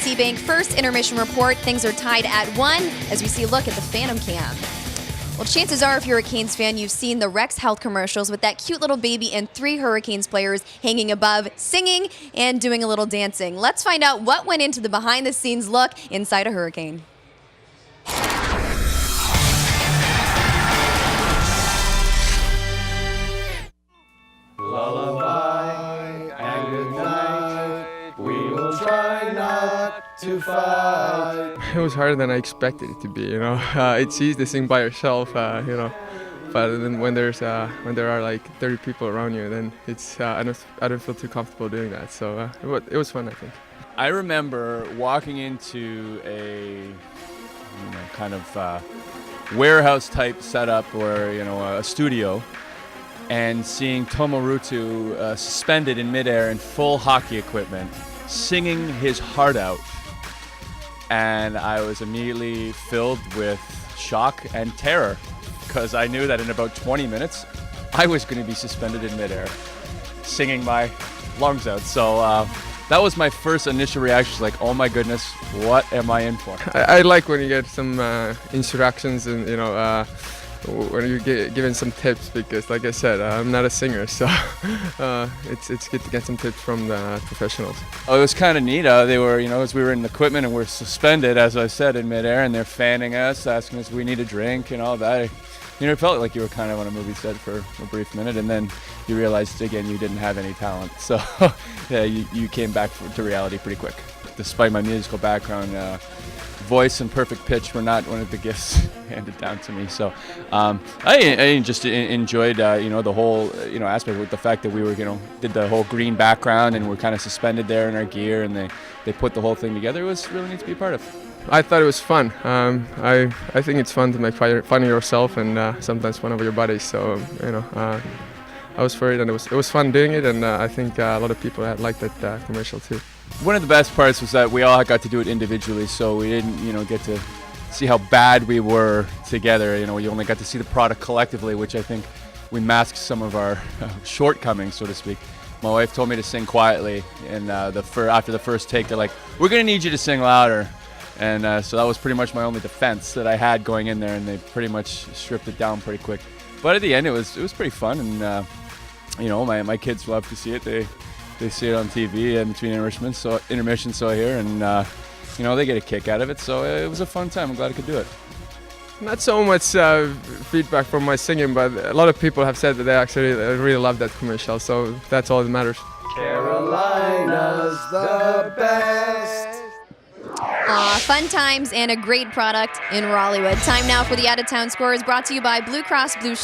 Bank first intermission report. Things are tied at 1 as we see a look at the Phantom Cam. Well, chances are, if you're a Canes fan, you've seen the Rex Health commercials with that cute little baby and 3 Hurricanes players hanging above, singing and doing a little dancing. Let's find out what went into the behind-the-scenes look inside a Hurricane. Lullaby and good night, we will try not to fight. It was harder than I expected it to be, you know. It's easy to sing by yourself, you know, but then when there are like 30 people around you, then it's I don't feel too comfortable doing that. So it was fun, I think. I remember walking into a kind of warehouse type setup, or a studio, and seeing Tuomo Ruutu suspended in midair in full hockey equipment, singing his heart out. And I was immediately filled with shock and terror, because I knew that in about 20 minutes, I was going to be suspended in midair, singing my lungs out. So that was my first initial reaction, like, oh my goodness, what am I in for? I like when you get some instructions and, when you get given some tips, because like I said, I'm not a singer, so it's good to get some tips from the professionals. Oh, it was kind of neat. They were, as we were in the equipment and we're suspended, as I said, in midair, and they're fanning us, asking us if we need a drink and all that. It felt like you were kind of on a movie set for a brief minute, and then you realized again you didn't have any talent. So yeah, you came back to reality pretty quick. Despite my musical background, voice and perfect pitch were not one of the gifts handed down to me. So I just enjoyed the whole aspect, with the fact that we were did the whole green background and we're kind of suspended there in our gear, and they put the whole thing together. It was really neat to be a part of. I thought it was fun. I think it's fun to make fun of yourself and sometimes fun of your buddies. So I was for it, and it was fun doing it, and I think a lot of people had liked that commercial too. One of the best parts was that we all got to do it individually, so we didn't get to see how bad we were together. You only got to see the product collectively, which I think we masked some of our shortcomings, so to speak. My wife told me to sing quietly, and after the first take, they're like, "We're gonna need you to sing louder," and so that was pretty much my only defense that I had going in there, and they pretty much stripped it down pretty quick. But at the end, it was pretty fun, and my kids love to see it. They see it on TV and between intermissions, so I hear, and they get a kick out of it. So it was a fun time. I'm glad I could do it. Not so much feedback from my singing, but a lot of people have said that they actually really love that commercial. So that's all that matters. Carolina's the best. Fun times and a great product in Raleighwood. Time now for the Out of Town Score, is brought to you by Blue Cross Blue Shield.